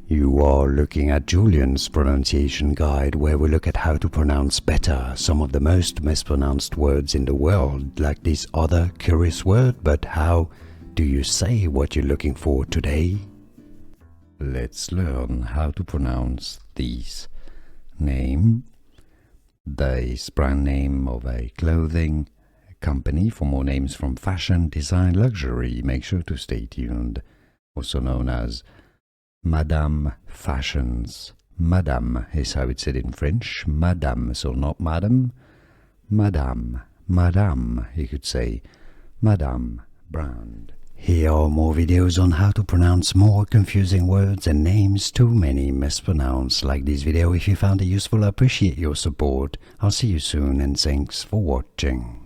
You are looking at Julian's pronunciation guide, where we look at how to pronounce better some of the most mispronounced words in the world, like this other curious word. But how do you say what you're looking for today? Let's learn how to pronounce these. Name, this brand name of a clothing company. For more names from fashion, design, luxury, make sure to stay tuned. Also known as Madame Fashions. Madame is how it's said in French. Madame, so not madam. Madame, madame, you could say. Madame brand. Here are more videos on how to pronounce more confusing words and names too many mispronounced. Like this video if you found it useful. I appreciate your support. I'll see you soon and thanks for watching.